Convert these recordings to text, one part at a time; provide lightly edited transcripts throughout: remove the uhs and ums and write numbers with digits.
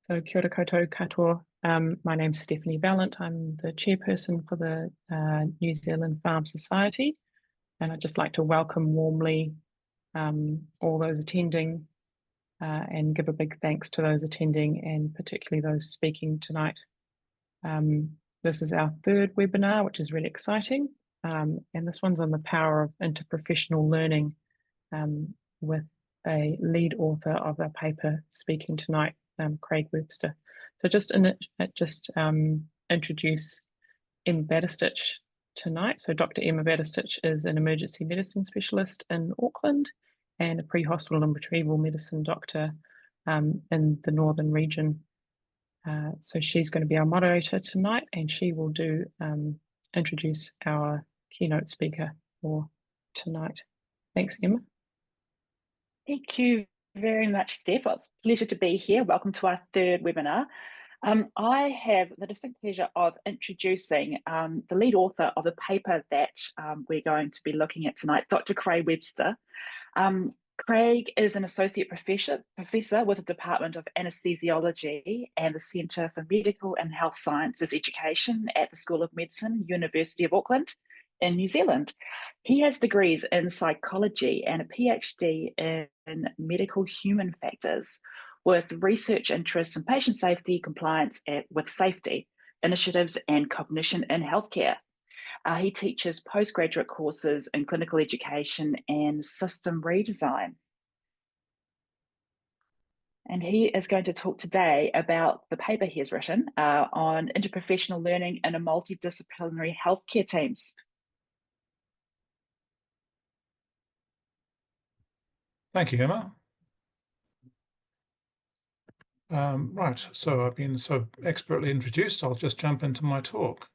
So kia ora koutou katoa. My name's Stephanie Vallant. I'm the chairperson for the New Zealand Farm Society, and I'd just like to welcome warmly all those attending and give a big thanks to those attending and particularly those speaking tonight. This is our third webinar, which is really exciting, and this one's on the power of interprofessional learning with a lead author of our paper speaking tonight, Craig Webster. So just introduce Emma Batistich tonight. So Dr. Emma Batistich is an emergency medicine specialist in Auckland and a pre-hospital and retrieval medicine doctor in the northern region. So she's going to be our moderator tonight, and she will introduce our keynote speaker for tonight. Thanks, Emma. Thank you very much, Steph. It's a pleasure to be here. Welcome to our third webinar. I have the distinct pleasure of introducing the lead author of the paper that we're going to be looking at tonight, Dr. Craig Webster. Craig is an associate professor with the Department of Anesthesiology and the Centre for Medical and Health Sciences Education at the School of Medicine, University of Auckland in New Zealand. He has degrees in psychology and a PhD in medical human factors with research interests in patient safety, compliance with safety initiatives, and cognition in healthcare. He teaches postgraduate courses in clinical education and system redesign. And he is going to talk today about the paper he has written on interprofessional learning in a multidisciplinary healthcare teams. Thank you, Emma. Right, so I've been so expertly introduced, I'll just jump into my talk.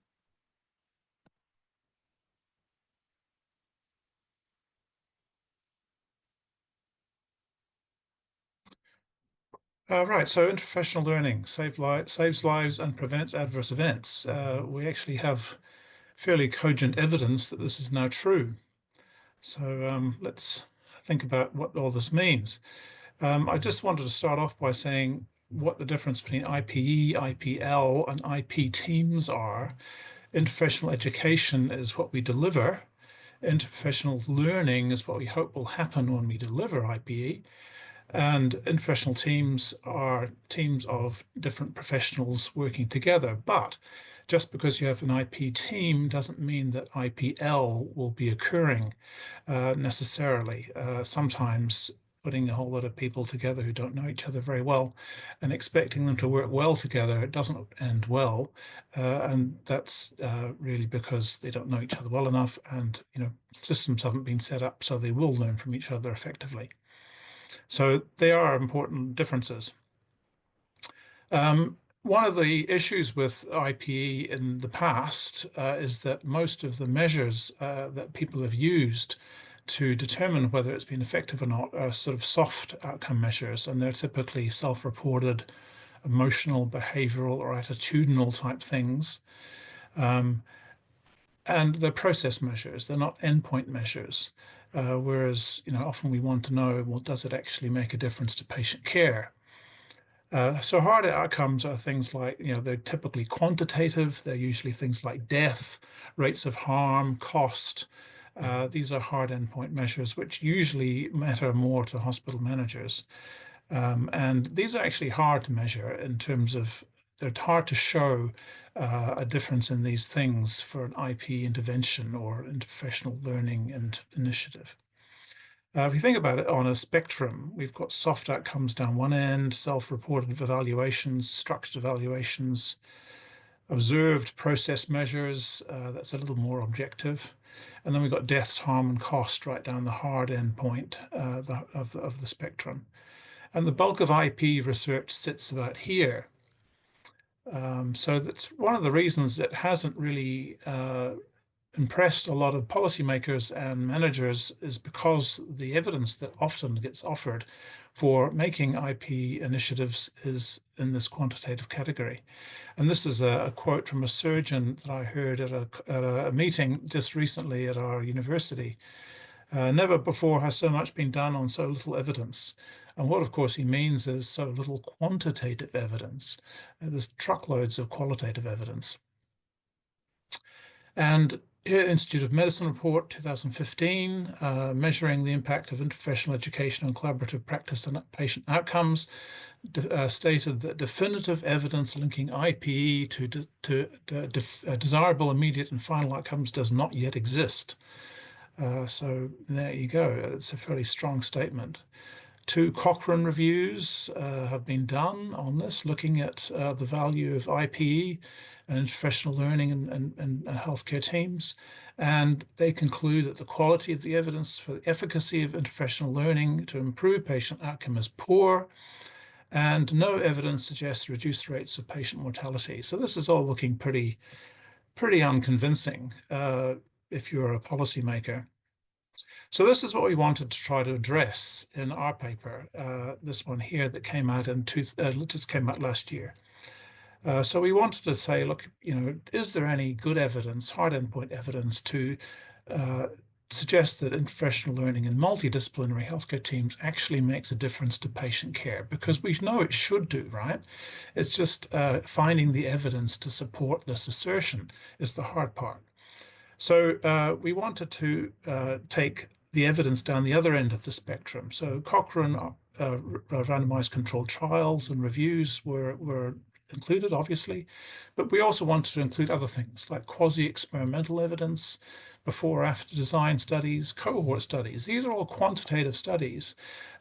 Right, so interprofessional learning saves lives and prevents adverse events. We actually have fairly cogent evidence that this is now true. So let's think about what all this means. I just wanted to start off by saying what the difference between IPE, IPL, and IP teams are. Interprofessional education is what we deliver. Interprofessional learning is what we hope will happen when we deliver IPE. And interprofessional teams are teams of different professionals working together. But just because you have an IP team doesn't mean that IPL will be occurring necessarily. Sometimes putting a whole lot of people together who don't know each other very well and expecting them to work well together, it doesn't end well. And that's really because they don't know each other well enough, and systems haven't been set up so they will learn from each other effectively. So they are important differences. One of the issues with IPE in the past is that most of the measures that people have used to determine whether it's been effective or not are sort of soft outcome measures, and they're typically self-reported, emotional, behavioral, or attitudinal type things. And they're process measures, they're not endpoint measures. Whereas, often we want to know, well, does it actually make a difference to patient care? So hard outcomes are things like, they're typically quantitative. They're usually things like death, rates of harm, cost. These are hard endpoint measures, which usually matter more to hospital managers. And these are actually hard to measure in terms of, they're hard to show a difference in these things for an IP intervention or interprofessional learning and initiative. If you think about it on a spectrum, we've got soft outcomes down one end, self-reported evaluations, structured evaluations, observed process measures, that's a little more objective. And then we've got deaths, harm, and cost right down the hard end point of the spectrum. And the bulk of IP research sits about here. So that's one of the reasons it hasn't really impressed a lot of policymakers and managers, is because the evidence that often gets offered for making IP initiatives is in this quantitative category. And this is a quote from a surgeon that I heard at a meeting just recently at our university. Never before has so much been done on so little evidence. And what, of course, he means is so little quantitative evidence. There's truckloads of qualitative evidence. And here, Institute of Medicine report 2015, measuring the impact of interprofessional education on collaborative practice and patient outcomes, stated that definitive evidence linking IPE to desirable, immediate, and final outcomes does not yet exist. So there you go. It's a fairly strong statement. 2 Cochrane reviews have been done on this, looking at the value of IPE and interprofessional learning and healthcare teams. And they conclude that the quality of the evidence for the efficacy of interprofessional learning to improve patient outcome is poor, and no evidence suggests reduced rates of patient mortality. So this is all looking pretty unconvincing if you're a policymaker. So this is what we wanted to try to address in our paper, this one here that came out just came out last year. So we wanted to say, look, is there any good evidence, hard endpoint evidence to suggest that interprofessional learning in multidisciplinary healthcare teams actually makes a difference to patient care? Because we know it should do, right? It's just finding the evidence to support this assertion is the hard part. So we wanted to take the evidence down the other end of the spectrum. So Cochrane randomized controlled trials and reviews were included, obviously, but we also wanted to include other things like quasi-experimental evidence, before or after design studies, cohort studies. These are all quantitative studies,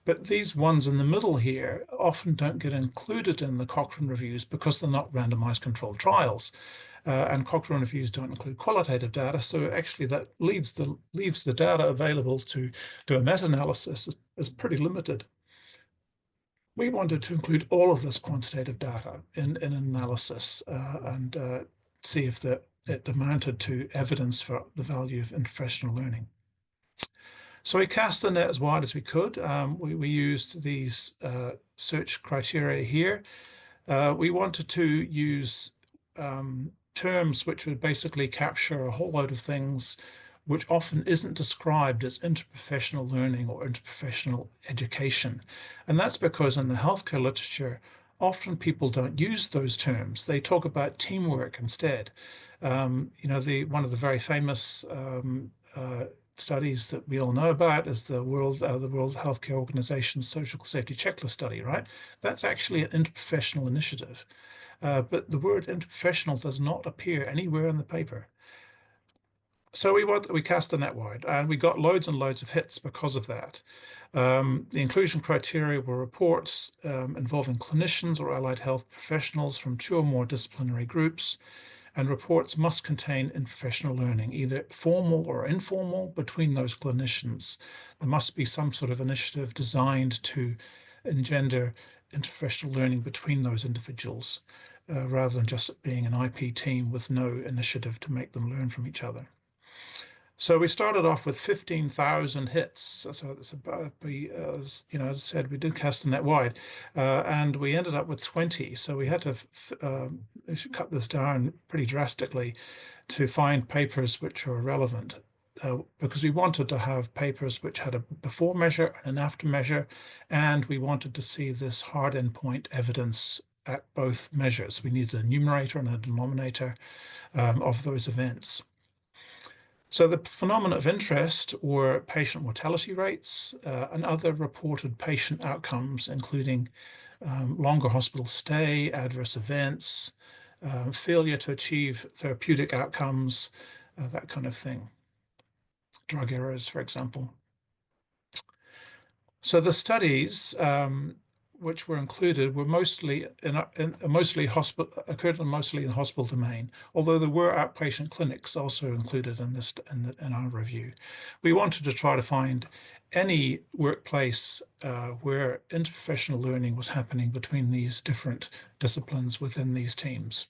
but these ones in the middle here often don't get included in the Cochrane reviews because they're not randomized controlled trials. And Cochrane reviews don't include qualitative data, so actually that leaves the data available to do a meta-analysis is pretty limited. We wanted to include all of this quantitative data in an analysis and see if it amounted to evidence for the value of interprofessional learning. So we cast the net as wide as we could. We used these search criteria here. We wanted to use terms which would basically capture a whole load of things which often isn't described as interprofessional learning or interprofessional education. And that's because in the healthcare literature, often people don't use those terms. They talk about teamwork instead. One of the very famous studies that we all know about is the World Healthcare Organization's Social Safety Checklist study, right? That's actually an interprofessional initiative. But the word interprofessional does not appear anywhere in the paper. So we cast the net wide, and we got loads and loads of hits because of that. The inclusion criteria were reports involving clinicians or allied health professionals from 2 or more disciplinary groups, and reports must contain interprofessional learning, either formal or informal, between those clinicians. There must be some sort of initiative designed to engender interprofessional learning between those individuals, rather than just being an IP team with no initiative to make them learn from each other. So we started off with 15,000 hits. So it's about, as I said, we did cast the net wide, and we ended up with 20. So we had to cut this down pretty drastically to find papers which are relevant, because we wanted to have papers which had a before measure and an after measure, and we wanted to see this hard endpoint evidence at both measures. We needed a numerator and a denominator of those events. So the phenomena of interest were patient mortality rates and other reported patient outcomes, including longer hospital stay, adverse events, failure to achieve therapeutic outcomes, that kind of thing. Drug errors, for example. So the studies which were included were mostly occurred mostly in hospital domain, although there were outpatient clinics also included in our review. We wanted to try to find any workplace where interprofessional learning was happening between these different disciplines within these teams.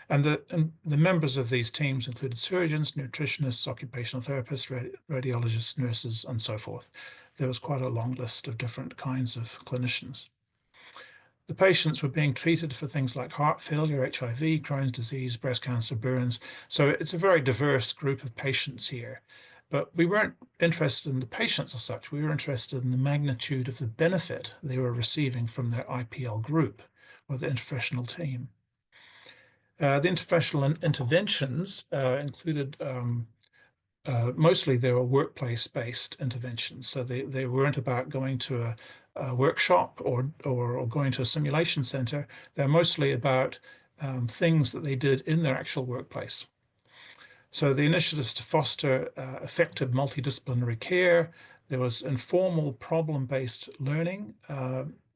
And the members of these teams included surgeons, nutritionists, occupational therapists, radiologists, nurses, and so forth. There was quite a long list of different kinds of clinicians. The patients were being treated for things like heart failure, HIV, Crohn's disease, breast cancer, burns. So it's a very diverse group of patients here. But we weren't interested in the patients as such. We were interested in the magnitude of the benefit they were receiving from their IPL group or the interprofessional team. The interprofessional interventions included mostly they were workplace-based interventions. So they weren't about going to a workshop or going to a simulation center. They're mostly about things that they did in their actual workplace. So the initiatives to foster effective multidisciplinary care. There was informal problem-based learning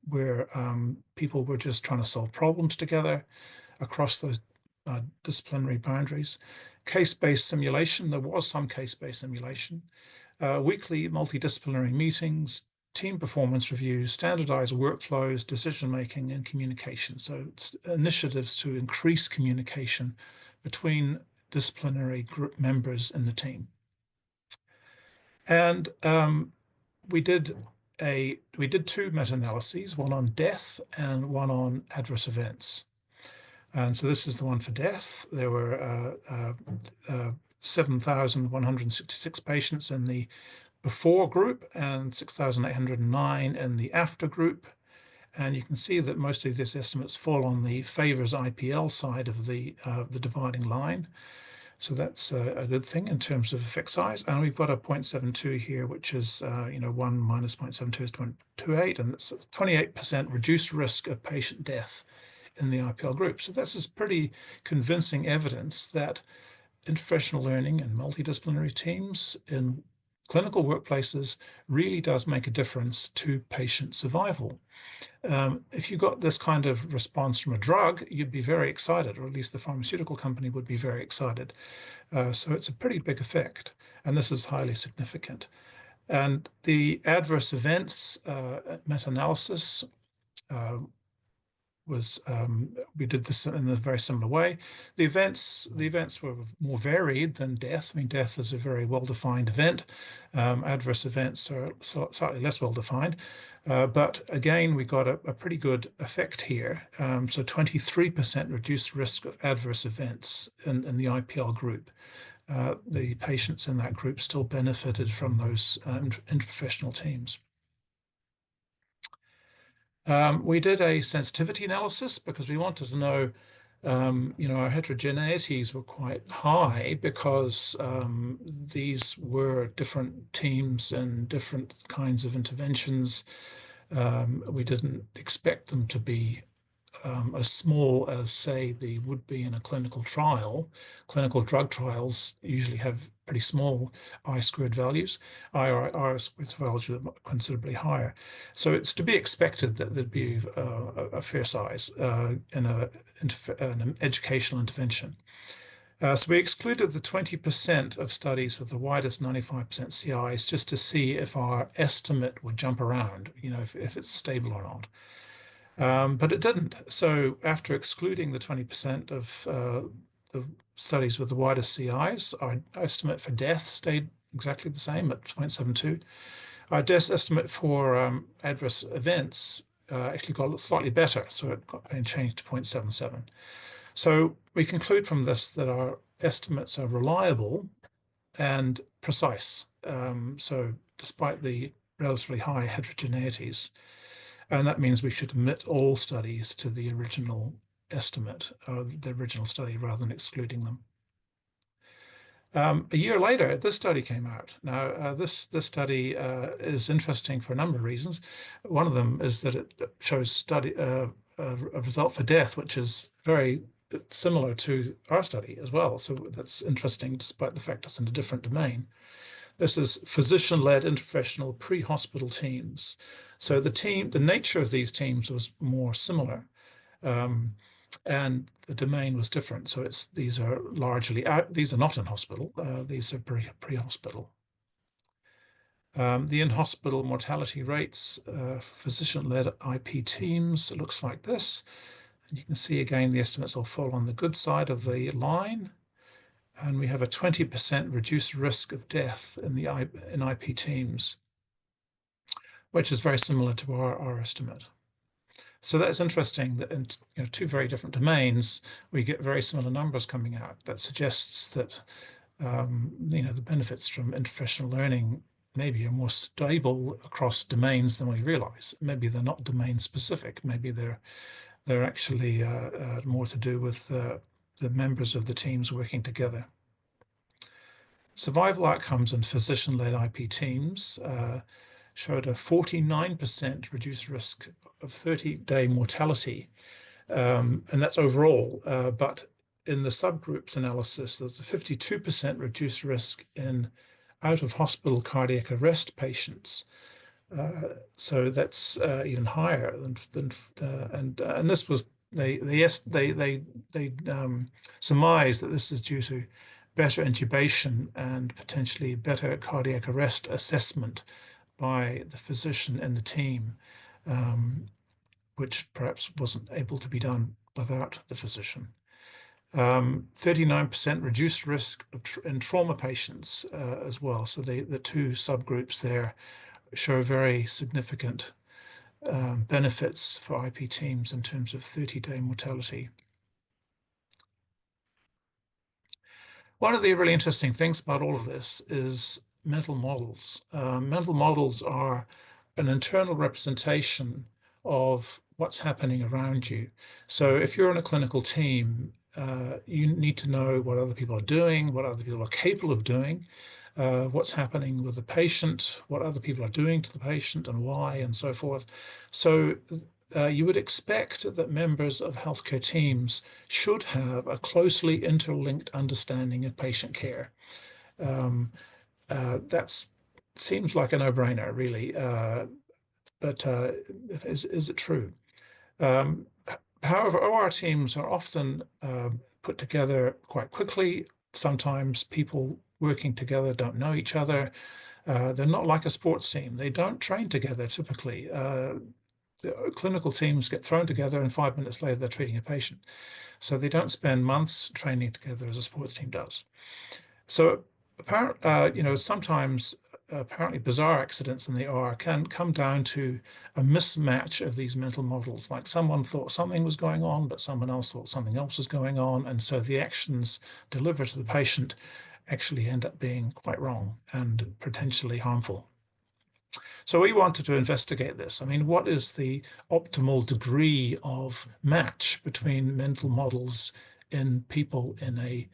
where people were just trying to solve problems together across those disciplinary boundaries. Case-based simulation, there was some case-based simulation. Weekly multidisciplinary meetings, team performance reviews, standardized workflows, decision-making, and communication. So it's initiatives to increase communication between disciplinary group members in the team. And we did two meta-analyses, one on death and one on adverse events. And so this is the one for death. There were 7,166 patients in the before group and 6,809 in the after group. And you can see that most of these estimates fall on the favors IPL side of the dividing line. So that's a good thing in terms of effect size. And we've got a 0.72 here, which is, 1 minus 0.72 is 0.28, and it's a 28% reduced risk of patient death in the IPL group. So this is pretty convincing evidence that interprofessional learning and multidisciplinary teams in clinical workplaces really does make a difference to patient survival. If you got this kind of response from a drug, you'd be very excited, or at least the pharmaceutical company would be very excited. So it's a pretty big effect, and this is highly significant. And the adverse events meta-analysis was we did this in a very similar way. The events were more varied than death. I mean, death is a very well-defined event. Adverse events are slightly less well-defined. But again, we got a pretty good effect here. So 23% reduced risk of adverse events in the IPL group. The patients in that group still benefited from those interprofessional teams. We did a sensitivity analysis because we wanted to know, our heterogeneities were quite high because these were different teams and different kinds of interventions. We didn't expect them to be as small as, say, they would be in a clinical trial. Clinical drug trials usually have pretty small I-squared values. R-squared values are considerably higher. So it's to be expected that there'd be a fair size in an educational intervention. So we excluded the 20% of studies with the widest 95% CIs just to see if our estimate would jump around, if it's stable or not. But it didn't. So after excluding the 20% of the studies with the widest CIs, our estimate for death stayed exactly the same at 0.72. Our death estimate for adverse events actually got slightly better, so it got changed to 0.77. So we conclude from this that our estimates are reliable and precise. So despite the relatively high heterogeneities, and that means we should admit all studies to the original estimate, or the original study, rather than excluding them. A year later, this study came out. Now, this study is interesting for a number of reasons. One of them is that it shows a result for death, which is very similar to our study as well. So that's interesting, despite the fact it's in a different domain. This is physician-led interprofessional pre-hospital teams. So the nature of these teams was more similar, and the domain was different. So these are largely these are not in hospital. These are pre-hospital. The in-hospital mortality rates, physician-led IP teams, it looks like this. And you can see again the estimates all fall on the good side of the line. And we have a 20% reduced risk of death in IP teams, which is very similar to our estimate. So that's interesting that in two very different domains, we get very similar numbers coming out. That suggests that The benefits from interprofessional learning maybe are more stable across domains than we realize. Maybe they're not domain specific. Maybe they're actually more to do with the members of the teams working together. Survival outcomes in physician-led IP teams showed a 49% reduced risk of 30-day mortality, and that's overall. But in the subgroups analysis, there's a 52% reduced risk in out-of-hospital cardiac arrest patients. So that's even higher and this was they surmise that this is due to better intubation and potentially better cardiac arrest assessment by the physician in the team, which perhaps wasn't able to be done without the physician. 39% reduced risk in trauma patients as well. So the two subgroups there show very significant benefits for IP teams in terms of 30-day mortality. One of the really interesting things about all of this is mental models. Mental models are an internal representation of what's happening around you. So if you're in a clinical team, you need to know what other people are doing, what other people are capable of doing, what's happening with the patient, what other people are doing to the patient and why, and so forth. So you would expect that members of healthcare teams should have a closely interlinked understanding of patient care. That seems like a no-brainer, really, but is it true? However, OR teams are often put together quite quickly. Sometimes people working together don't know each other. They're not like a sports team. They don't train together typically. The clinical teams get thrown together and 5 minutes later they're treating a patient. So they don't spend months training together as a sports team does. So sometimes apparently bizarre accidents in the OR can come down to a mismatch of these mental models. Like someone thought something was going on, but someone else thought something else was going on. And so the actions delivered to the patient actually end up being quite wrong and potentially harmful. So we wanted to investigate this. I mean, what is the optimal degree of match between mental models in people in an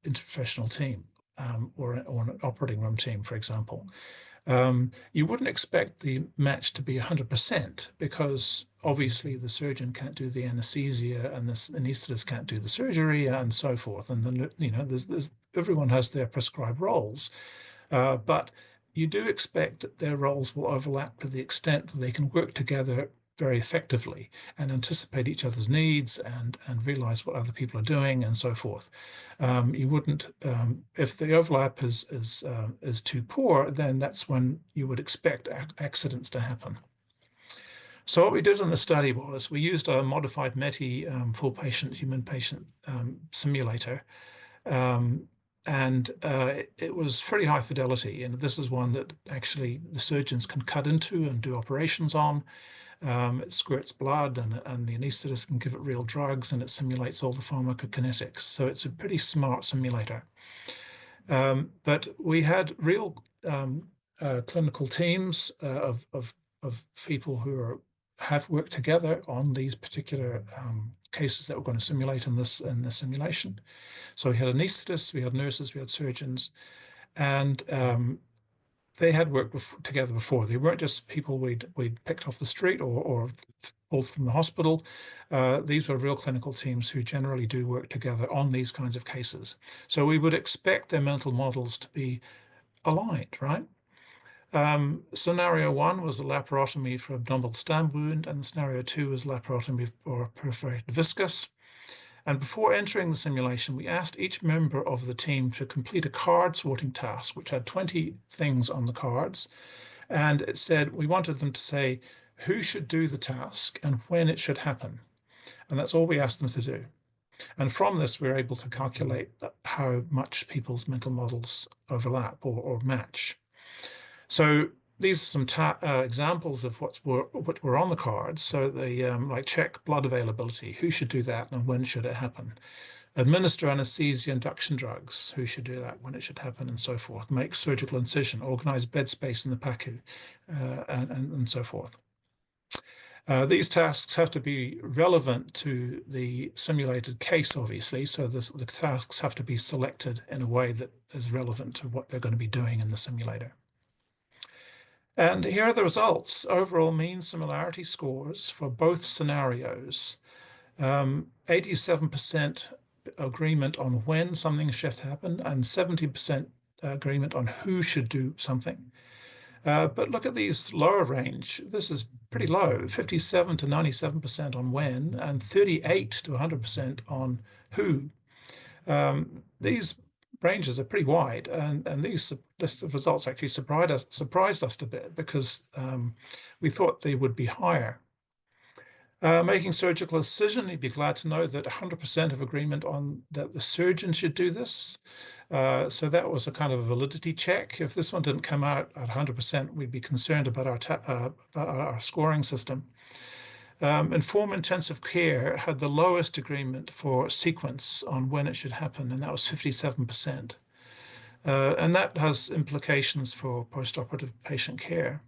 interprofessional team or an operating room team, for example? You wouldn't expect the match to be 100% because obviously the surgeon can't do the anesthesia and the anesthetist can't do the surgery and so forth. And then, everyone has their prescribed roles, but you do expect that their roles will overlap to the extent that they can work together very effectively and anticipate each other's needs and realize what other people are doing and so forth. You wouldn't, if the overlap is too poor, then that's when you would expect accidents to happen. So what we did in the study was we used a modified METI full patient, human patient simulator. And it was pretty high fidelity. And this is one that actually the surgeons can cut into and do operations on. It squirts blood and the anesthetist can give it real drugs and it simulates all the pharmacokinetics. So it's a pretty smart simulator. But we had real clinical teams of people who have worked together on these particular cases that we're going to simulate in this simulation. So we had anesthetists, we had nurses, we had surgeons, and they had worked together before. They weren't just people we'd picked off the street or pulled from the hospital. These were real clinical teams who generally do work together on these kinds of cases. So we would expect their mental models to be aligned, right? Scenario 1 was a laparotomy for abdominal stab wound, and scenario 2 was laparotomy for perforated viscus. And before entering the simulation, we asked each member of the team to complete a card sorting task, which had 20 things on the cards. And it said we wanted them to say who should do the task and when it should happen. And that's all we asked them to do. And from this, we're able to calculate how much people's mental models overlap or match. So these are some examples of what were on the cards. So they like check blood availability, who should do that and when should it happen? administer anesthesia, induction drugs, who should do that, when it should happen, and so forth, make surgical incision, organize bed space in the PACU, and so forth. These tasks have to be relevant to the simulated case, obviously, so the tasks have to be selected in a way that is relevant to what they're going to be doing in the simulator. And here are the results. Overall mean similarity scores for both scenarios. 87% agreement on when something should happen, and 70% agreement on who should do something. But look at these lower range. This is pretty low, 57 to 97% on when, and 38 to 100% on who. These ranges are pretty wide, and these results actually surprised us a bit, because we thought they would be higher. Making surgical incision, you'd be glad to know that 100% of agreement on that the surgeon should do this. So that was a kind of a validity check. If this one didn't come out at 100%, we'd be concerned about our scoring system. Inform intensive care had the lowest agreement for sequence on when it should happen, and that was 57%. And that has implications for postoperative patient care.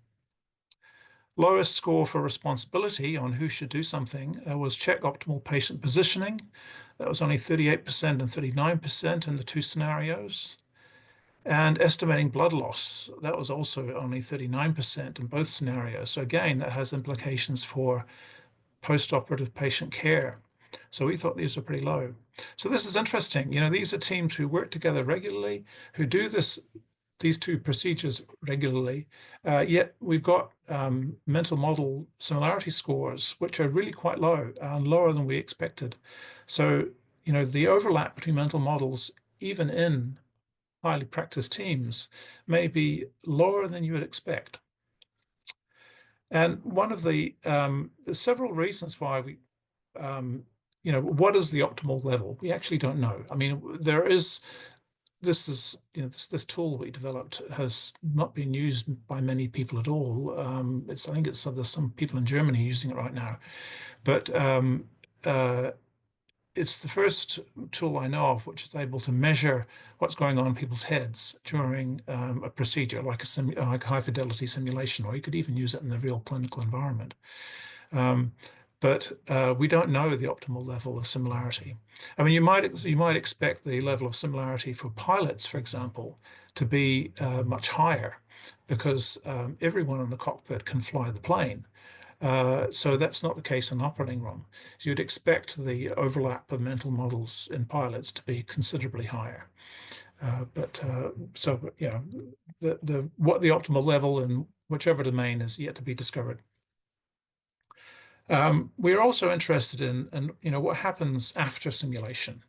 Lowest score for responsibility on who should do something was check optimal patient positioning. That was only 38% and 39% in the two scenarios. And estimating blood loss, that was also only 39% in both scenarios. So again, that has implications for postoperative patient care. So we thought these were pretty low. So this is interesting. You know, these are teams who work together regularly, who do these two procedures regularly, yet we've got mental model similarity scores, which are really quite low, and lower than we expected. So, you know, the overlap between mental models, even in highly practiced teams, may be lower than you would expect. And one of there's several reasons why we, you know, what is the optimal level? We actually don't know. I mean, this tool we developed has not been used by many people at all. I think there's some people in Germany using it right now, but it's the first tool I know of which is able to measure what's going on in people's heads during a procedure, like a high fidelity simulation, or you could even use it in the real clinical environment. But we don't know the optimal level of similarity. I mean, you might expect the level of similarity for pilots, for example, to be much higher, because everyone in the cockpit can fly the plane. So that's not the case in the operating room. So you'd expect the overlap of mental models in pilots to be considerably higher. So you know, what the optimal level in whichever domain is yet to be discovered. We're also interested in you know, what happens after simulation.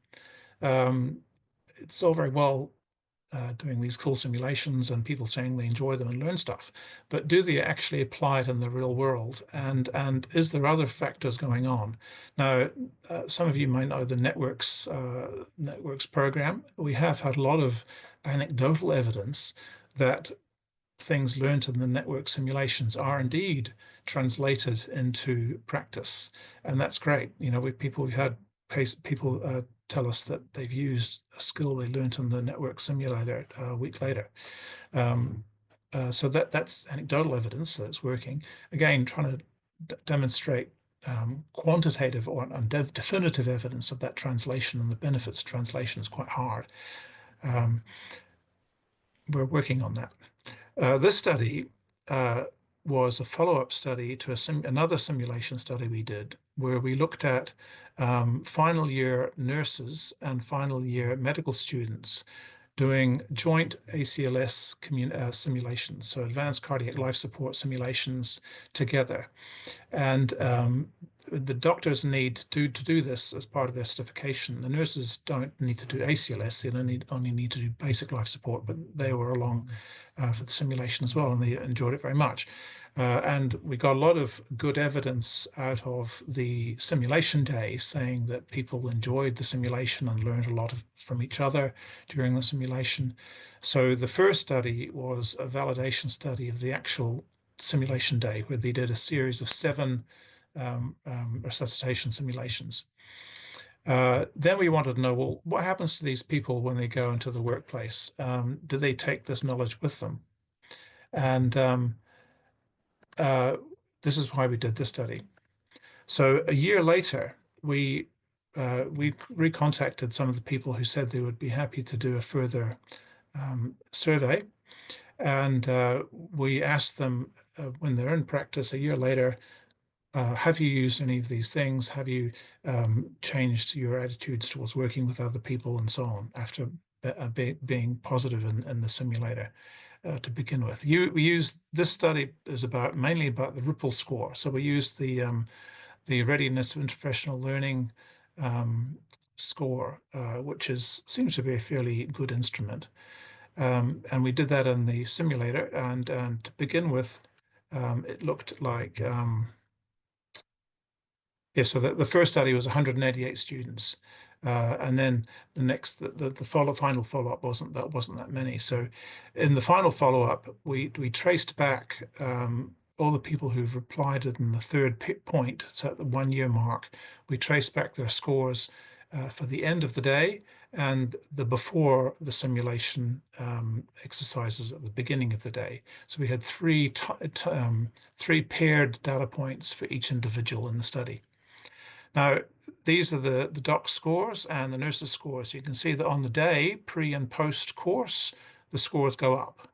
It's all very well doing these cool simulations and people saying they enjoy them and learn stuff, but do they actually apply it in the real world? And is there other factors going on? Now, some of you might know the networks program. We have had a lot of anecdotal evidence that things learned in the network simulations are indeed translated into practice, and that's great. You know, we've had people tell us that they've used a skill they learned in the network simulator a week later. So that's anecdotal evidence that it's working. Again, trying to demonstrate quantitative or definitive evidence of that translation and the benefits of translation is quite hard. We're working on that. This study was a follow-up study to another simulation study we did, where we looked at final year nurses and final year medical students doing joint ACLS simulations, so advanced cardiac life support simulations together. And the doctors need to do this as part of their certification. The nurses don't need to do ACLS, they only need to do basic life support, but they were along for the simulation as well, and they enjoyed it very much. And we got a lot of good evidence out of the simulation day saying that people enjoyed the simulation and learned a lot from each other during the simulation. So the first study was a validation study of the actual simulation day, where they did a series of 7 resuscitation simulations. Then we wanted to know, well, what happens to these people when they go into the workplace? Do they take this knowledge with them? And this is why we did this study. So a year later, we recontacted some of the people who said they would be happy to do a further survey. And we asked them when they're in practice a year later, have you used any of these things? Have you changed your attitudes towards working with other people and so on after being positive in the simulator to begin with? We used, this study is mainly about the Ripple score. So we used the Readiness of Interprofessional Learning score, which seems to be a fairly good instrument. And we did that in the simulator. And to begin with, it looked like, so the first study was 188 students. And then the final follow-up wasn't that many. So in the final follow-up, we traced back all the people who've replied in the third point, so at the 1 year mark, we traced back their scores for the end of the day and the before the simulation exercises at the beginning of the day. So we had three paired data points for each individual in the study. Now, these are the doc scores and the nurses scores. You can see that on the day, pre and post course, the scores go up.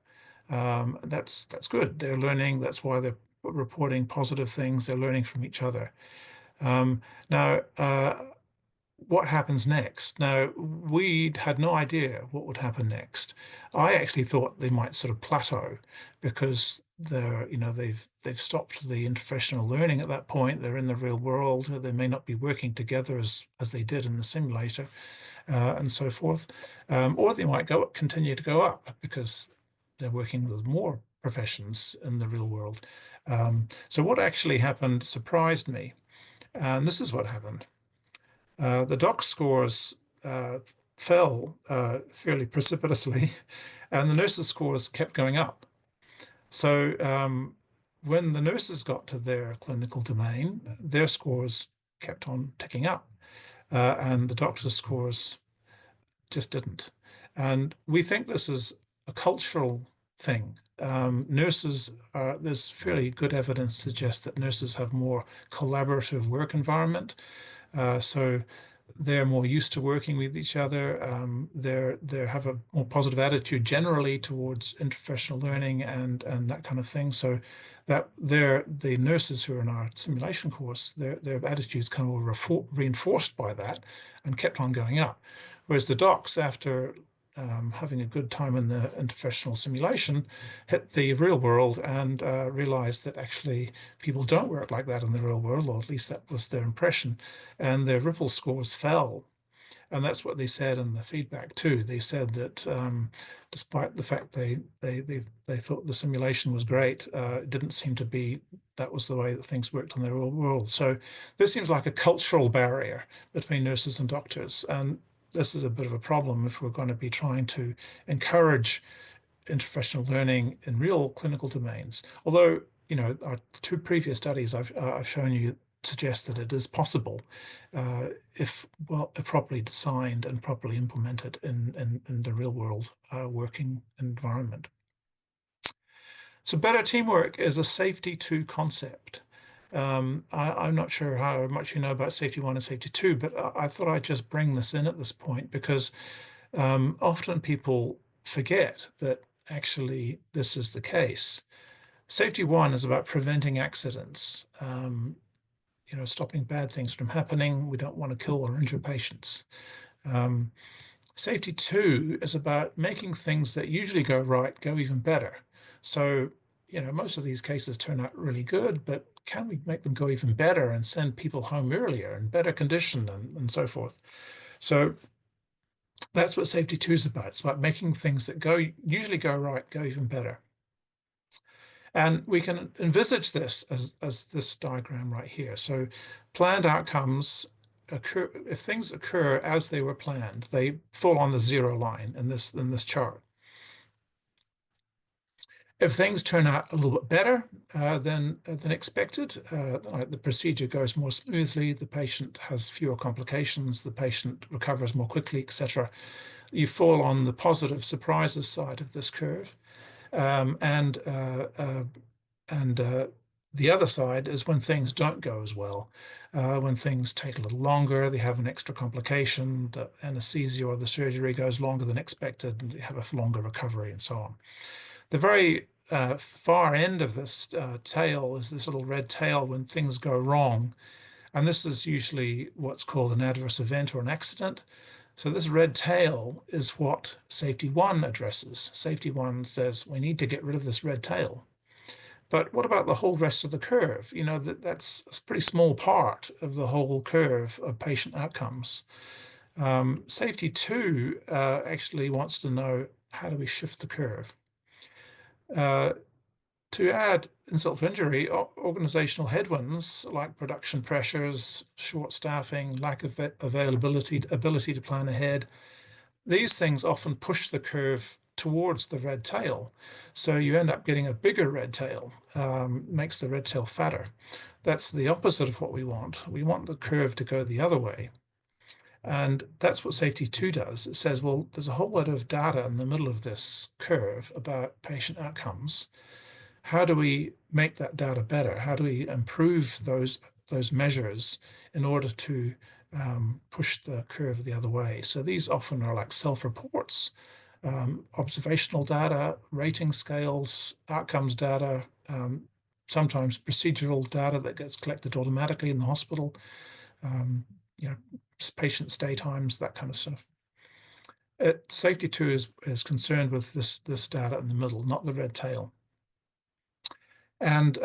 That's good. They're learning. That's why they're reporting positive things. They're learning from each other. Now, what happens next? Now, we had no idea what would happen next. I actually thought they might sort of plateau because they've stopped the interprofessional learning at that point. They're in the real world. They may not be working together as they did in the simulator, and so forth. Or they might continue to go up because they're working with more professions in the real world. So what actually happened surprised me, and this is what happened. The doc scores fell fairly precipitously, and the nurses' scores kept going up. So when the nurses got to their clinical domain, their scores kept on ticking up, and the doctors' scores just didn't. And we think this is a cultural thing. There's fairly good evidence to suggest that nurses have more collaborative work environment. So they're more used to working with each other. They have a more positive attitude generally towards interprofessional learning and that kind of thing. So that the nurses who are in our simulation course, their attitudes kind of were reinforced by that and kept on going up. Whereas the docs, after having a good time in the interprofessional simulation, hit the real world and realized that actually people don't work like that in the real world, or at least that was their impression, and their Ripple scores fell. And that's what they said in the feedback too. They said that despite the fact they thought the simulation was great, it didn't seem to be that was the way that things worked in the real world. So this seems like a cultural barrier between nurses and doctors, and this is a bit of a problem if we're going to be trying to encourage interprofessional learning in real clinical domains. Although, our two previous studies I've shown you suggest that it is possible if properly designed and properly implemented in the real world working environment. So better teamwork is a safety 2 concept. I'm not sure how much you know about safety 1 and safety 2, but I thought I'd just bring this in at this point because often people forget that actually this is the case. Safety 1 is about preventing accidents, stopping bad things from happening. We don't want to kill or injure patients. Safety 2 is about making things that usually go right go even better. So, most of these cases turn out really good, but can we make them go even better and send people home earlier in better condition and so forth? So that's what safety 2 is about. It's about making things that usually go right go even better. And we can envisage this as this diagram right here. So planned outcomes occur, if things occur as they were planned, they fall on the 0 line in this chart. If things turn out a little bit better than expected, like the procedure goes more smoothly, the patient has fewer complications, the patient recovers more quickly, etc., you fall on the positive surprises side of this curve. And the other side is when things don't go as well, when things take a little longer, they have an extra complication, the anesthesia or the surgery goes longer than expected, and they have a longer recovery, and so on. The very far end of this tail is this little red tail when things go wrong. And this is usually what's called an adverse event or an accident. So this red tail is what Safety 1 addresses. Safety 1 says we need to get rid of this red tail. But what about the whole rest of the curve? You know, that's a pretty small part of the whole curve of patient outcomes. Safety 2 actually wants to know, how do we shift the curve? To add insult to injury, organizational headwinds like production pressures, short staffing, lack of availability, ability to plan ahead, these things often push the curve towards the red tail. So you end up getting a bigger red tail, makes the red tail fatter. That's the opposite of what we want. We want the curve to go the other way. And that's what Safety 2 does. It says, well, there's a whole lot of data in the middle of this curve about patient outcomes. How do we make that data better? How do we improve those measures in order to push the curve the other way? So these often are like self-reports, observational data, rating scales, outcomes data, sometimes procedural data that gets collected automatically in the hospital, you know, patient stay times, that kind of stuff. Safety 2 is concerned with this data in the middle, not the red tail. And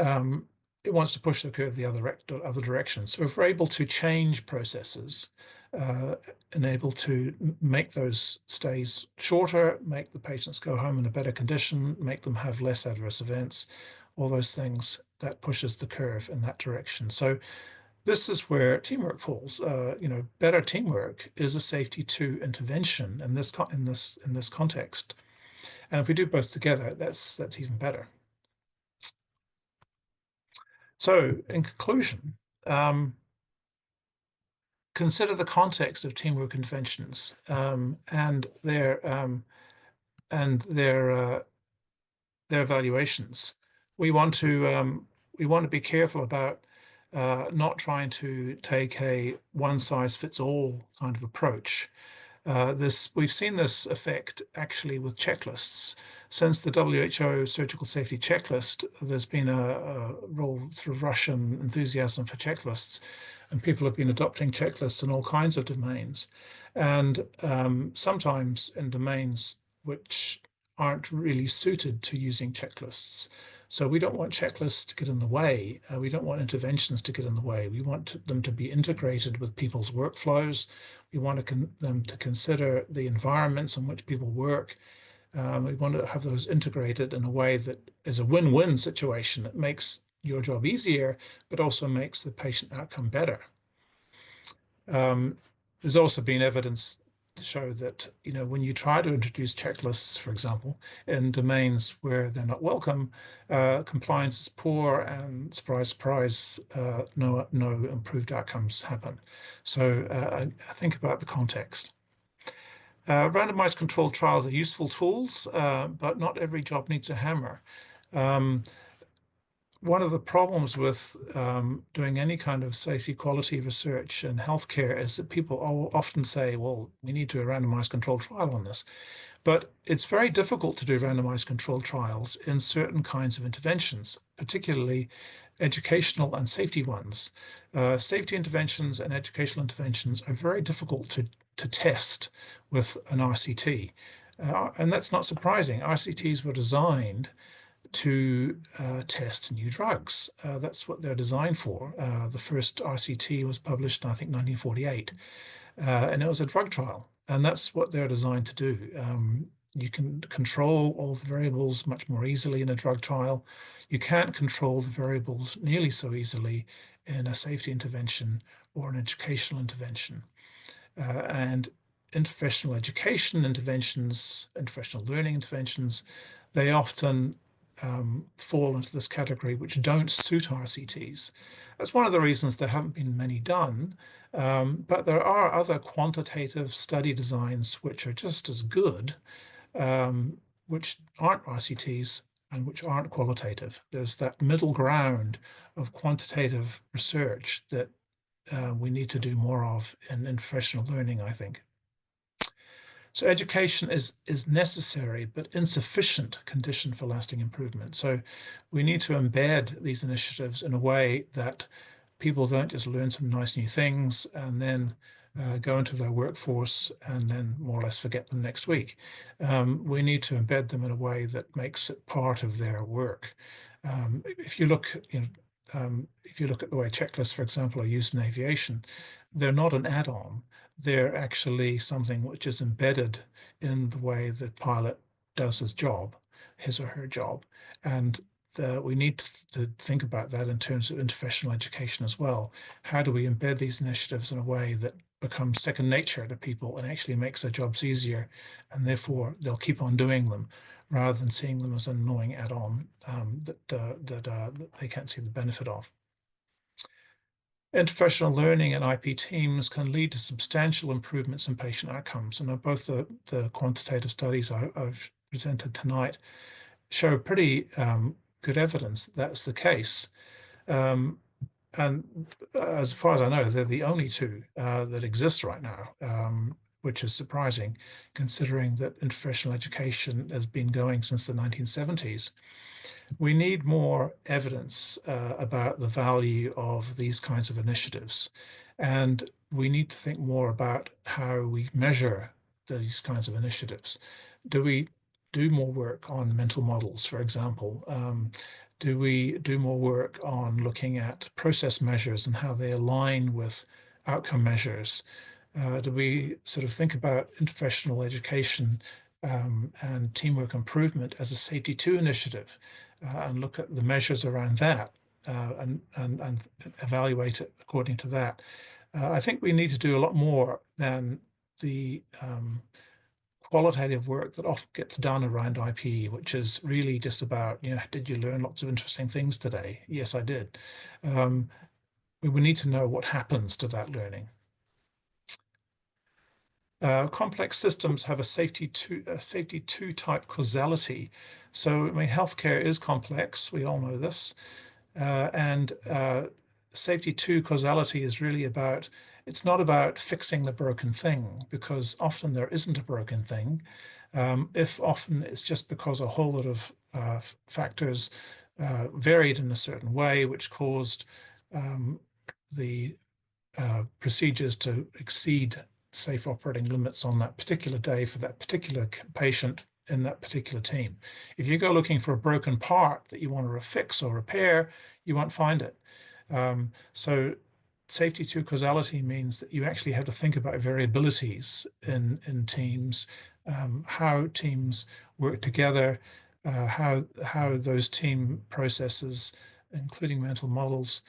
it wants to push the curve the other direction. So if we're able to change processes and able to make those stays shorter, make the patients go home in a better condition, make them have less adverse events, all those things, that pushes the curve in that direction. So this is where teamwork falls. You know, better teamwork is a Safety 2 intervention in this context. And if we do both together, that's even better. So, in conclusion, consider the context of teamwork interventions and their evaluations. We want to be careful about not trying to take a one-size-fits-all kind of approach. We've seen this effect actually with checklists. Since the WHO surgical safety checklist, there's been a real sort of Russian enthusiasm for checklists, and people have been adopting checklists in all kinds of domains, and sometimes in domains which aren't really suited to using checklists. So we don't want checklists to get in the way. We don't want interventions to get in the way. We want them to be integrated with people's workflows. We want them to consider the environments in which people work. We want to have those integrated in a way that is a win-win situation. It makes your job easier, but also makes the patient outcome better. There's also been evidence to show that, you know, when you try to introduce checklists, for example, in domains where they're not welcome, compliance is poor, and surprise, surprise, no improved outcomes happen. So I think about the context. Randomized controlled trials are useful tools, but not every job needs a hammer. One of the problems with doing any kind of safety quality research in healthcare is that people often say, well, we need to do a randomized controlled trial on this. But it's very difficult to do randomized controlled trials in certain kinds of interventions, particularly educational and safety ones. Safety interventions and educational interventions are very difficult to test with an RCT. And that's not surprising. RCTs were designed to test new drugs. That's what they're designed for. The first RCT was published in, I think, 1948, and it was a drug trial, and that's what they're designed to do. You can control all the variables much more easily in a drug trial. You can't control the variables nearly so easily in a safety intervention or an educational intervention. And interprofessional education interventions, interprofessional learning interventions, they often fall into this category which don't suit RCTs. That's one of the reasons there haven't been many done, but there are other quantitative study designs which are just as good, which aren't RCTs and which aren't qualitative. There's that middle ground of quantitative research that we need to do more of in interprofessional learning, I think. So education is necessary but insufficient condition for lasting improvement. So we need to embed these initiatives in a way that people don't just learn some nice new things and then go into their workforce and then more or less forget them next week. We need to embed them in a way that makes it part of their work. If you look, if you look at the way checklists, for example, are used in aviation, they're not an add-on. They're actually something which is embedded in the way the pilot does his job, his or her job. And we need to think about that in terms of interprofessional education as well. How do we embed these initiatives in a way that becomes second nature to people and actually makes their jobs easier, and therefore they'll keep on doing them rather than seeing them as an annoying add-on that they can't see the benefit of. Interprofessional learning and IP teams can lead to substantial improvements in patient outcomes. And both the quantitative studies I've presented tonight show pretty good evidence that that's the case. And as far as I know, they're the only two that exist right now, which is surprising, considering that interprofessional education has been going since the 1970s. We need more evidence about the value of these kinds of initiatives. And we need to think more about how we measure these kinds of initiatives. Do we do more work on mental models, for example? Do we do more work on looking at process measures and how they align with outcome measures? Do we sort of think about interprofessional education and teamwork improvement as a safety 2 initiative and look at the measures around that and evaluate it according to that? I think we need to do a lot more than the qualitative work that often gets done around IP, which is really just about, did you learn lots of interesting things today? Yes, I did. We would need to know what happens to that learning. Complex systems have a safety 2 type causality. So, I mean, healthcare is complex. We all know this. And safety 2 causality is really about, it's not about fixing the broken thing, because often there isn't a broken thing. If often it's just because a whole lot of factors varied in a certain way, which caused the procedures to exceed safe operating limits on that particular day for that particular patient in that particular team. If you go looking for a broken part that you want to fix or repair, you won't find it. So safety 2 causality means that you actually have to think about variabilities in teams, how teams work together, how those team processes, including mental models,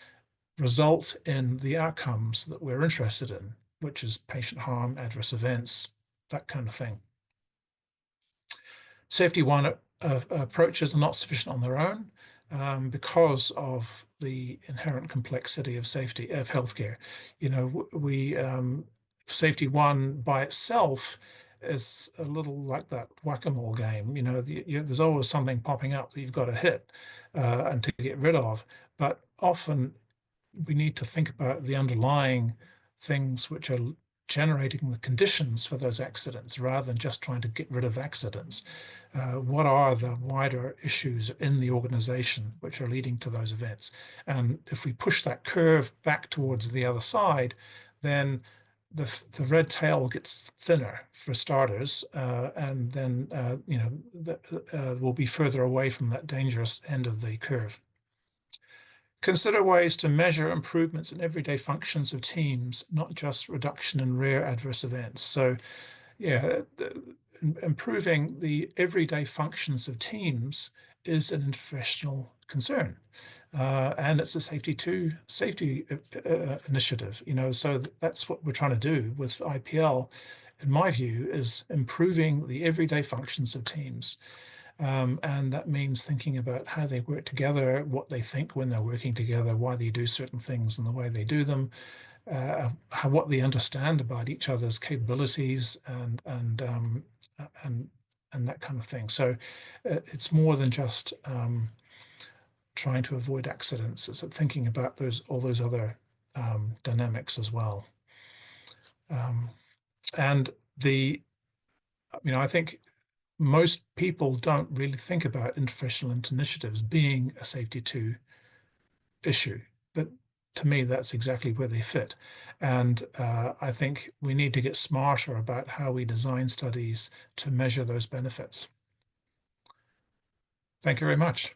result in the outcomes that we're interested in, which is patient harm, adverse events, that kind of thing. Safety 1 approaches are not sufficient on their own because of the inherent complexity of safety of healthcare. Safety 1 by itself is a little like that whack-a-mole game. There's always something popping up that you've got to hit and to get rid of. But often we need to think about the underlying things which are generating the conditions for those accidents rather than just trying to get rid of accidents. What are the wider issues in the organization which are leading to those events? And if we push that curve back towards the other side, then the red tail gets thinner for starters, and then we'll be further away from that dangerous end of the curve. Consider ways to measure improvements in everyday functions of teams, not just reduction in rare adverse events. So, improving the everyday functions of teams is an interprofessional concern. And it's a safety 2 initiative, so that's what we're trying to do with IPL, in my view, is improving the everyday functions of teams. And that means thinking about how they work together, what they think when they're working together, why they do certain things and the way they do them, what they understand about each other's capabilities and that kind of thing. So it's more than just trying to avoid accidents. It's thinking about all those other dynamics as well. And I think most people don't really think about interprofessional initiatives being a safety 2 issue, but to me, that's exactly where they fit. And I think we need to get smarter about how we design studies to measure those benefits. Thank you very much.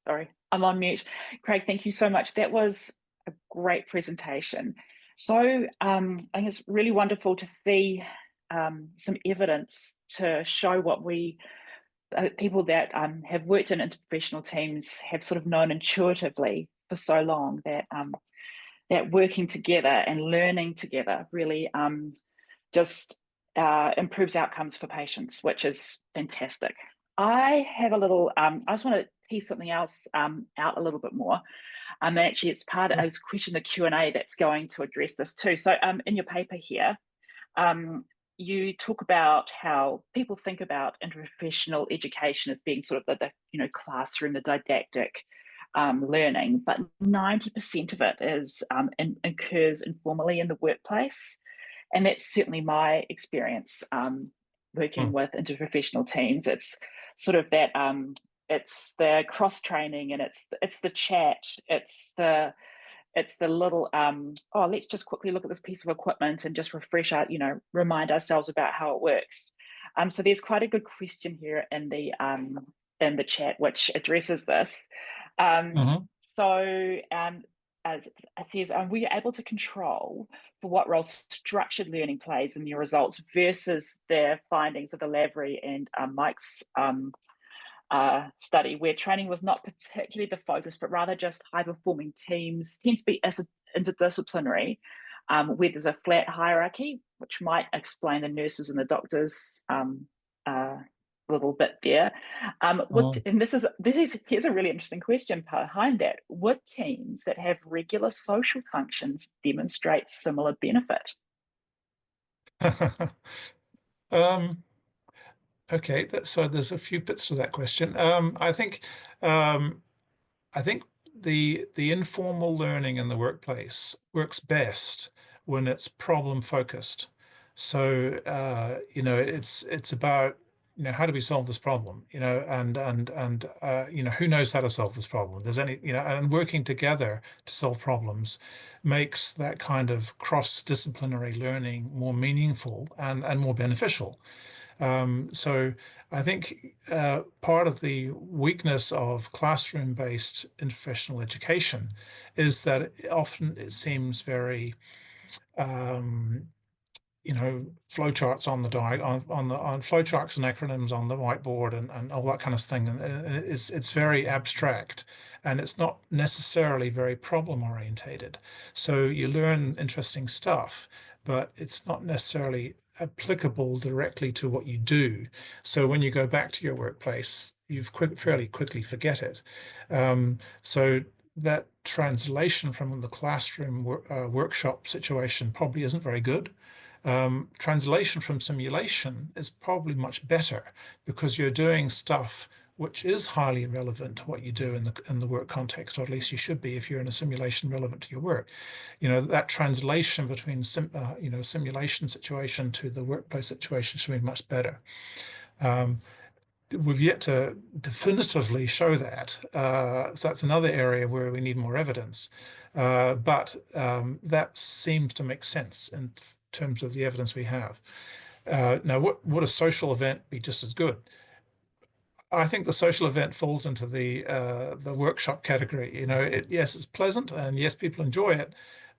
Sorry, I'm on mute. Craig, thank you so much. That was a great presentation. So I think it's really wonderful to see some evidence to show what people that have worked in interprofessional teams have sort of known intuitively for so long, that that working together and learning together really just improves outcomes for patients, which is fantastic. I have a little, I just want to tease something else out a little bit more. And actually it's part of a question, the Q&A that's going to address this too. So in your paper here, you talk about how people think about interprofessional education as being sort of the classroom, the didactic learning, but 90% of it is occurs informally in the workplace. And that's certainly my experience working with interprofessional teams. It's sort of that, it's the cross-training, and it's the chat, it's the little, oh, let's just quickly look at this piece of equipment and just refresh our, remind ourselves about how it works. So there's quite a good question here in the chat which addresses this. So as it says, were you able to control for what role structured learning plays in your results versus the findings of the Lavery and Mike's study, where training was not particularly the focus, but rather just high-performing teams tend to be interdisciplinary, where there's a flat hierarchy, which might explain the nurses and the doctors little bit there. And here's a really interesting question behind that. Would teams that have regular social functions demonstrate similar benefit? Okay, so there's a few bits to that question. I think the informal learning in the workplace works best when it's problem focused. So it's about how do we solve this problem? And who knows how to solve this problem? And working together to solve problems makes that kind of cross-disciplinary learning more meaningful and more beneficial. So I think part of the weakness of classroom-based interprofessional education is that often it seems very flowcharts on the on flowcharts and acronyms on the whiteboard and all that kind of thing, and it's very abstract, and it's not necessarily very problem orientated. So you learn interesting stuff, but it's not necessarily applicable directly to what you do. So when you go back to your workplace, you fairly quickly forget it. So that translation from the classroom workshop situation probably isn't very good. Translation from simulation is probably much better, because you're doing stuff which is highly relevant to what you do in the work context, or at least you should be if you're in a simulation relevant to your work. That translation between simulation situation to the workplace situation should be much better. We've yet to definitively show that. So that's another area where we need more evidence. But that seems to make sense in terms of the evidence we have. Now, would a social event be just as good? I think the social event falls into the workshop category. Yes, it's pleasant, and yes, people enjoy it,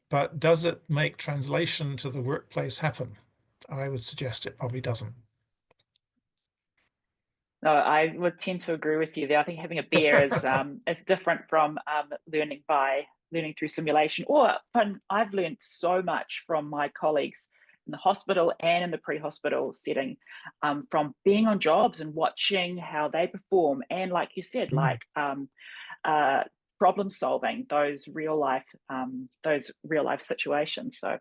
but does it make translation to the workplace happen? I would suggest it probably doesn't. No, I would tend to agree with you there. I think having a beer is different from learning through simulation. I've learned so much from my colleagues in the hospital and in the pre-hospital setting, from being on jobs and watching how they perform, and like you said, like problem solving those real life situations. So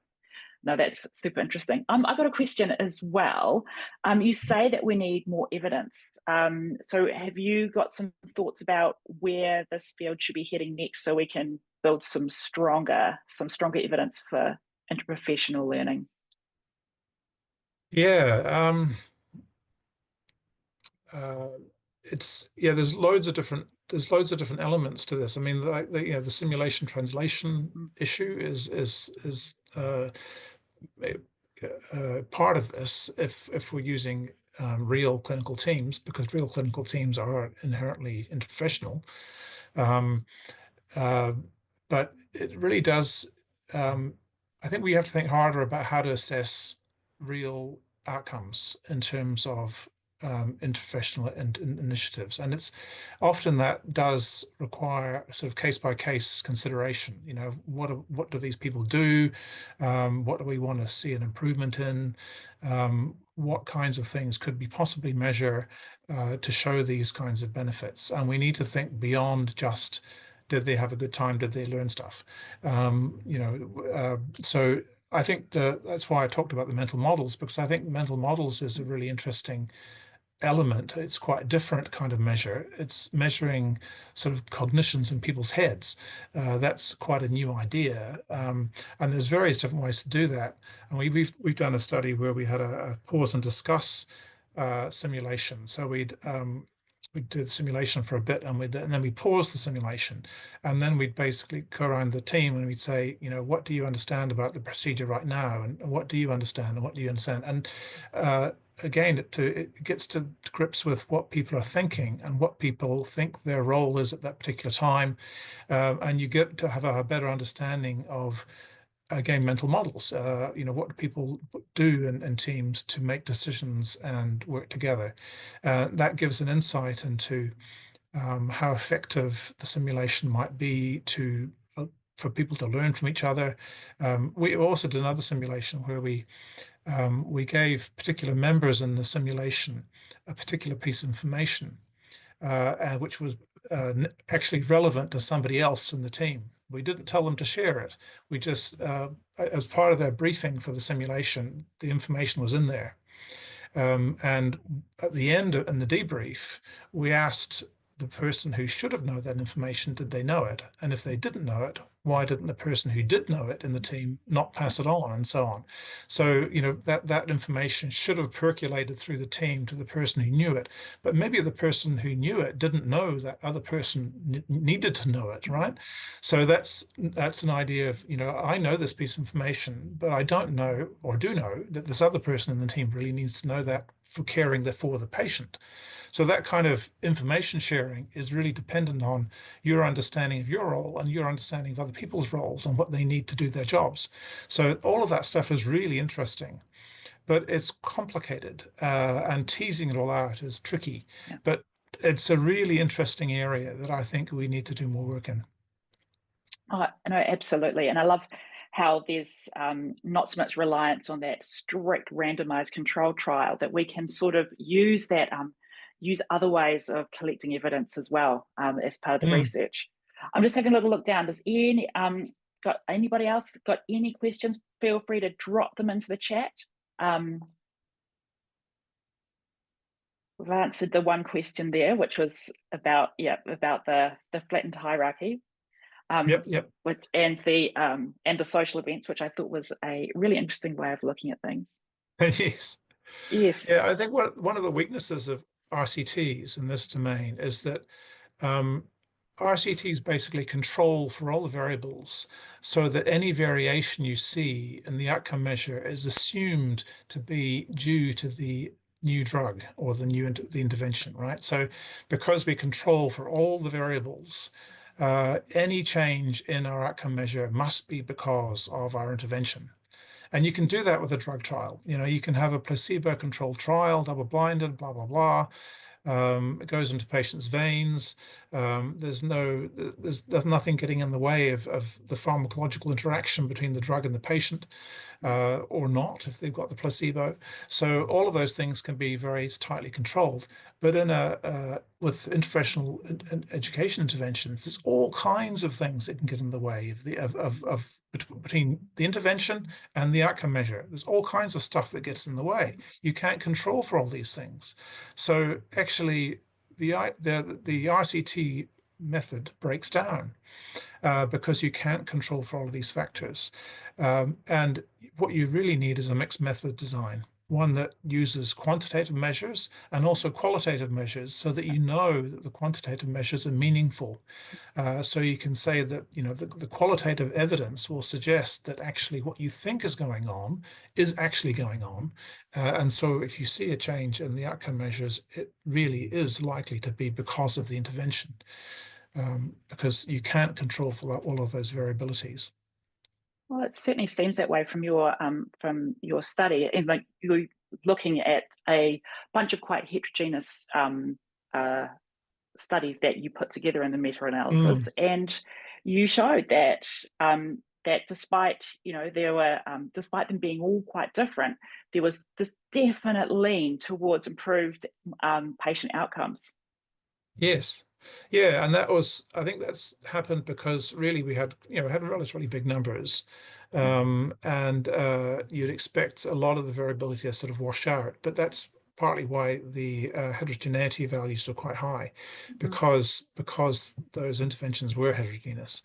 no, that's super interesting. I've got a question as well. You say that we need more evidence. So have you got some thoughts about where this field should be heading next, so we can build some stronger evidence for interprofessional learning? Yeah, there's loads of different elements to this. I mean, like the simulation translation issue is part of this if we're using real clinical teams, because real clinical teams are inherently interprofessional. But it really does, I think we have to think harder about how to assess real outcomes in terms of interprofessional initiatives. And it's often that does require sort of case-by-case consideration. You know, what do these people do? What do we want to see an improvement in? What kinds of things could we possibly measure to show these kinds of benefits? And we need to think beyond just, did they have a good time? Did they learn stuff? So I think that's why I talked about the mental models, because I think mental models is a really interesting element. It's quite a different kind of measure. It's measuring sort of cognitions in people's heads. That's quite a new idea, and there's various different ways to do that. And we've done a study where we had a pause and discuss simulation. So we'd do the simulation for a bit, and then we pause the simulation, and then we'd basically go around the team and we'd say, you know, what do you understand about the procedure right now, and what do you understand, and what do you understand? And again, it gets to grips with what people are thinking and what people think their role is at that particular time, and you get to have a better understanding of, again, mental models. What do people do in teams to make decisions and work together? That gives an insight into how effective the simulation might be for people to learn from each other. We also did another simulation where we gave particular members in the simulation a particular piece of information, which was actually relevant to somebody else in the team. We didn't tell them to share it. We just, as part of their briefing for the simulation, the information was in there. And at the end, in the debrief, we asked the person who should have known that information, did they know it? And if they didn't know it, why didn't the person who did know it in the team not pass it on, and so on? So, that information should have percolated through the team to the person who knew it, but maybe the person who knew it didn't know that other person needed to know it, right? So that's an idea of, I know this piece of information, but I don't know, or do know, that this other person in the team really needs to know that for caring for the patient. So that kind of information sharing is really dependent on your understanding of your role and your understanding of other people's roles and what they need to do their jobs. So all of that stuff is really interesting, but it's complicated, and teasing it all out is tricky. Yeah. But it's a really interesting area that I think we need to do more work in. Oh, no, absolutely. And I love how there's not so much reliance on that strict randomized control trial, that we can sort of use other ways of collecting evidence as well, as part of the research. I'm just having a little look down. Does anybody else got any questions? Feel free to drop them into the chat. We've answered the one question there, which was about the flattened hierarchy. Yep. And the social events, which I thought was a really interesting way of looking at things. Yes. Yes. Yeah, I think one of the weaknesses of RCTs in this domain is that RCTs basically control for all the variables, so that any variation you see in the outcome measure is assumed to be due to the new drug or the intervention, right? So because we control for all the variables, any change in our outcome measure must be because of our intervention. And you can do that with a drug trial. You can have a placebo-controlled trial, double-blinded, blah, blah, blah. It goes into patients' veins. There's nothing getting in the way of the pharmacological interaction between the drug and the patient, or not if they've got the placebo. So all of those things can be very tightly controlled. But with interprofessional education interventions, there's all kinds of things that can get in the way between the intervention and the outcome measure. There's all kinds of stuff that gets in the way. You can't control for all these things. So actually, the RCT method breaks down because you can't control for all of these factors. And what you really need is a mixed method design, one that uses quantitative measures and also qualitative measures, so that you know that the quantitative measures are meaningful. So you can say that, you know, the qualitative evidence will suggest that actually what you think is going on is actually going on. And so if you see a change in the outcome measures, it really is likely to be because of the intervention, because you can't control for all of those variabilities. Well, it certainly seems that way from your study, and like you're looking at a bunch of quite heterogeneous studies that you put together in the meta-analysis, and you showed that that despite, you know, there were despite them being all quite different, there was this definite lean towards improved patient outcomes. Yes. Yeah, and I think that's happened because really we had relatively big numbers, and you'd expect a lot of the variability to sort of wash out, but that's partly why the heterogeneity values are quite high, because those interventions were heterogeneous.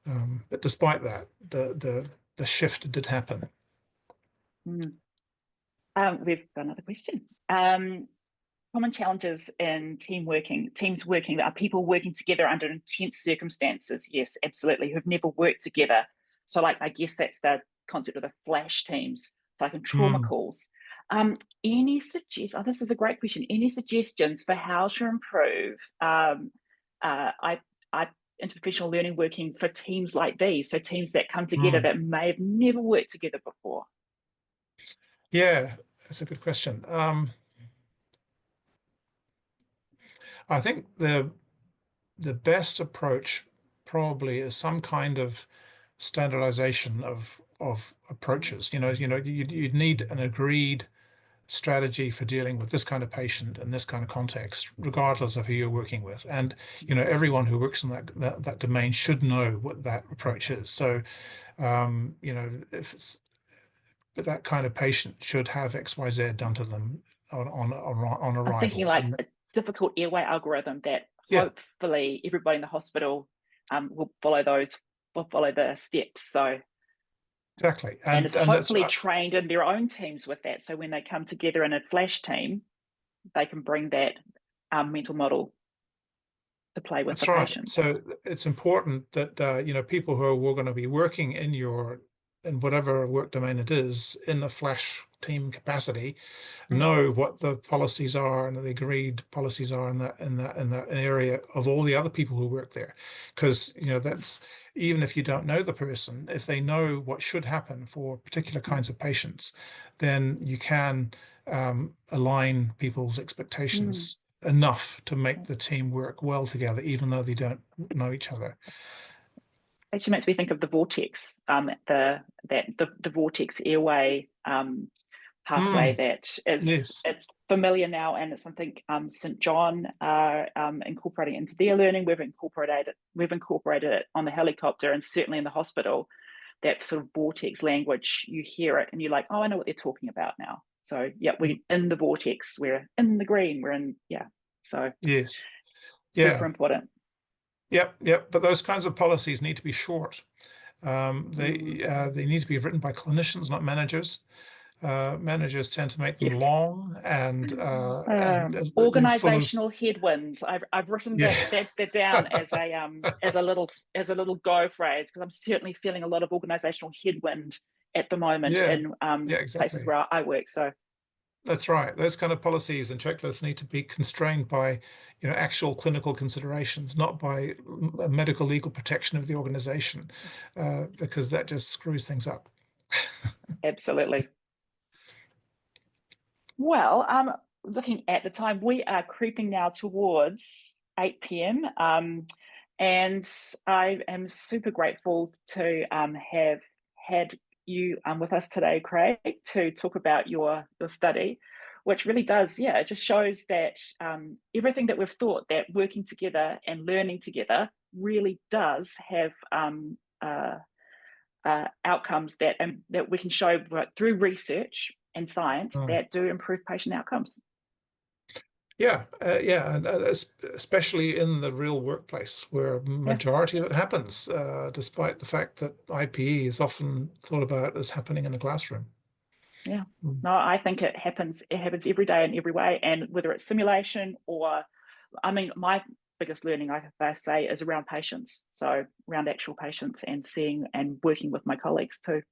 But despite that, the shift did happen. We've got another question. Common challenges in teams working, are people working together under intense circumstances? Yes, absolutely, who've never worked together. So like, I guess that's the concept of the flash teams, so like in trauma calls. This is a great question. Any suggestions for how to improve interprofessional learning working for teams like these? So teams that come together that may have never worked together before. Yeah, that's a good question. I think the best approach probably is some kind of standardization of approaches. You'd need an agreed strategy for dealing with this kind of patient in this kind of context, regardless of who you're working with. And everyone who works in that domain should know what that approach is. So but that kind of patient should have XYZ done to them on arrival. I'm thinking like a difficult airway algorithm that hopefully everybody in the hospital will follow the steps. So exactly, and it's hopefully trained in their own teams with that. So when they come together in a flash team, they can bring that mental model to play with the patient. So it's important that people who are going to be working in whatever work domain it is in a flash team capacity know what the policies are and the agreed policies are in that area of all the other people who work there. Because that's, even if you don't know the person, if they know what should happen for particular kinds of patients, then you can align people's expectations enough to make the team work well together, even though they don't know each other. Actually makes me think of the vortex, the vortex airway pathway that is it's familiar now, and it's something St. John are incorporating into their learning. We've incorporated it on the helicopter, and certainly in the hospital. That sort of vortex language, you hear it and you're like, oh, I know what they're talking about now. So yeah, we're in the vortex, we're in the green, we're in, so yes, super important. Yep. But those kinds of policies need to be short. They need to be written by clinicians, not managers. Managers tend to make them long and organizational headwinds. I've written that down as a little go phrase, because I'm certainly feeling a lot of organizational headwind at the moment in places where I work. So that's right. Those kind of policies and checklists need to be constrained by actual clinical considerations, not by medical legal protection of the organization, because that just screws things up. Absolutely. Well, looking at the time, we are creeping now towards 8 p.m. And I am super grateful to have had you with us today, Craig, to talk about your study, which really does, yeah, it just shows that everything that we've thought, that working together and learning together really does have outcomes that we can show through research and science that do improve patient outcomes. Yeah, and especially in the real workplace, where majority of it happens, despite the fact that IPE is often thought about as happening in a classroom. Yeah, no, I think it happens. It happens every day in every way, and whether it's simulation or, I mean, my biggest learning, I say, is around patients. So around actual patients and seeing and working with my colleagues too.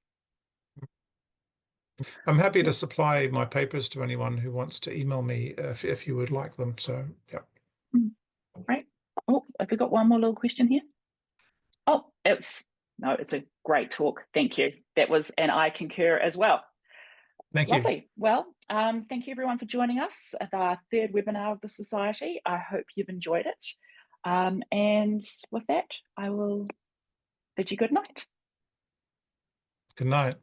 I'm happy to supply my papers to anyone who wants to email me if you would like them. So, yeah. Right. Oh, have we got one more little question here? Oh, it's a great talk. Thank you. That was, and I concur as well. Thank you. Lovely. Well, thank you everyone for joining us at our third webinar of the Society. I hope you've enjoyed it. And with that, I will bid you good night. Good night.